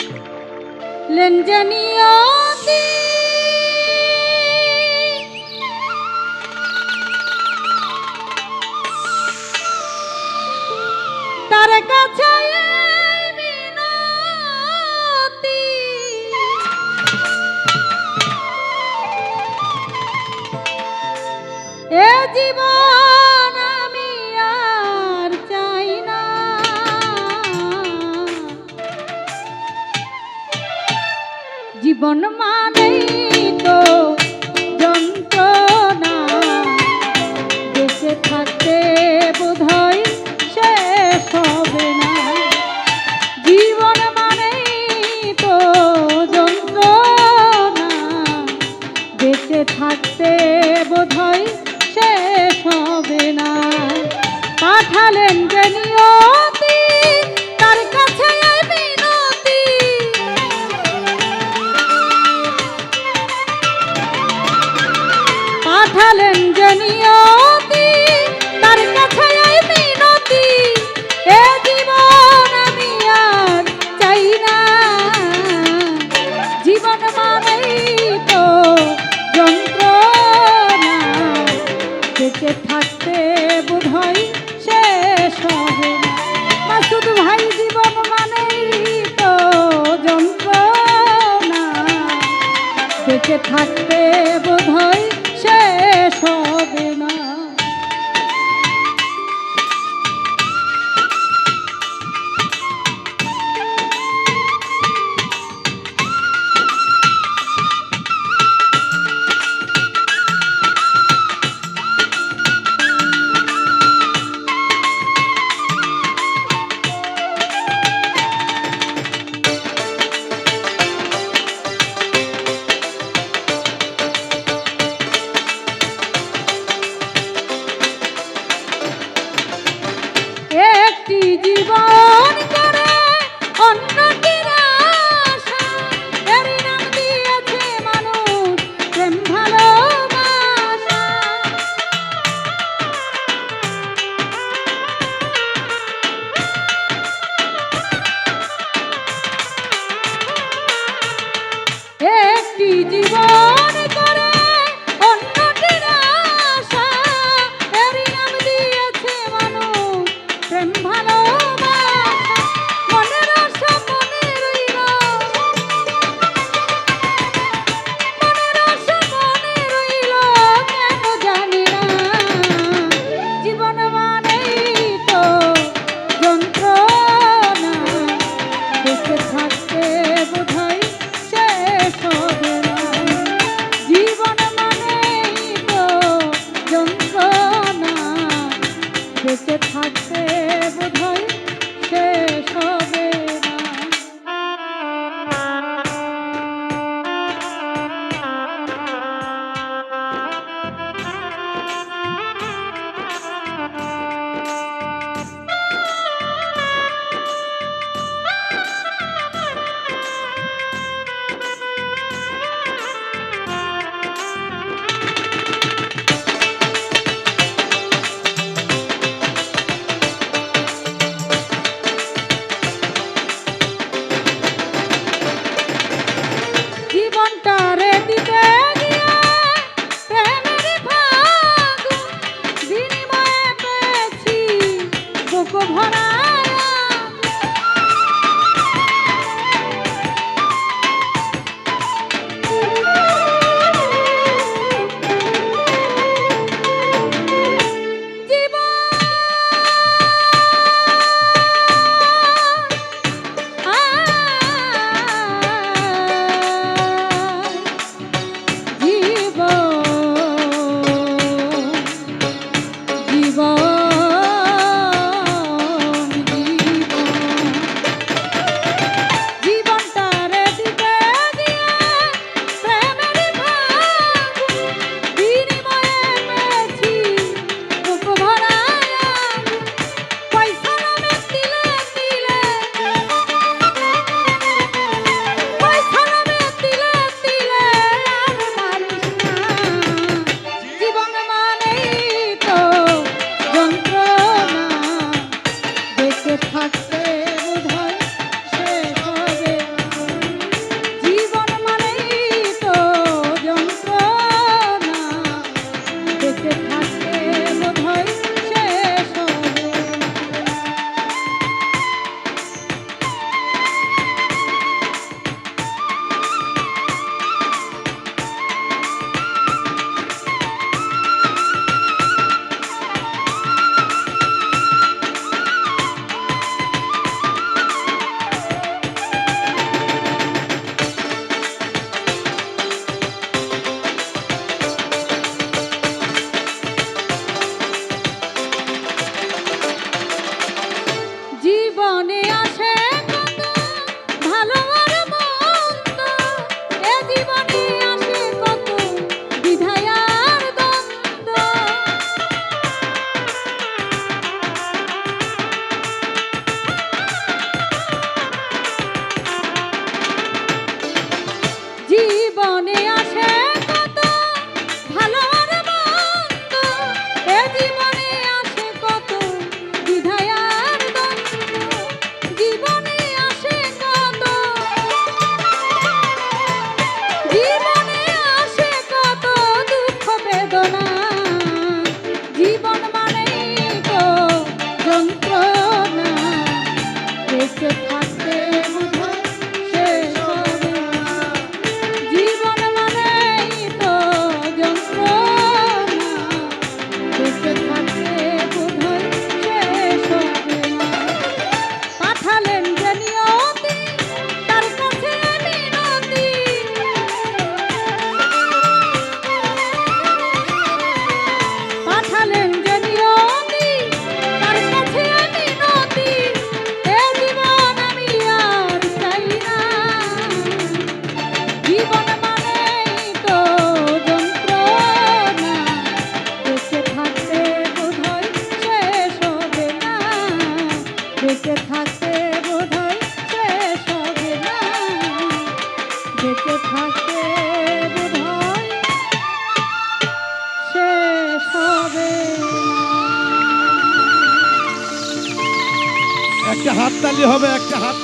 পাঠালেন যে নিয়তি তার কাছে মিনতি এ জীবন আমি আর চাই না জীবন মানেই তো যন্ত্রণা বেঁচে থাকতে বোধহয় শেষ হবে না জীবন মানেই তো যন্ত্রণা বেঁচে থাকতে বোধহয় শেষ হবে না পাঠালেন যে নিয়তি তার কাছে মিনতি পাঠালেন যে নিয়তি তার কাছে মিনতি এ জীবন আমি আর চাই না জীবন মানেই তো যন্ত্রণা বেঁচে থাকতে বোধহয় শেষ হবে না মাসুদ ভাই জীবন মানেই তো যন্ত্রণা বেঁচে থাকতে বোধহয় শেষ হবে না একটি জীবন করে অন্যটির আশা এরই নাম দিয়েছে মানুষ প্রেম ভালোবাসা একটি জীবন করে অন্যটির আশা এরই নাম দিয়েছে মানুষ প্রেম ভালোবাসা মনের আশা মনে রইল মনের আশা মনে রইল কেন জানি না জীবন মানেই তো যন্ত্রণা বেঁচে থাকতে বোধহয় শেষ হবে না জীবন মানেই তো যন্ত্রণা বেঁচে থাকতে বোধহয় থাকতে বোধহয় শেষ হবে না, বেঁচে থাকতে বোধহয় শেষ হবে না। একটা হাততালি হবে, একটা হাত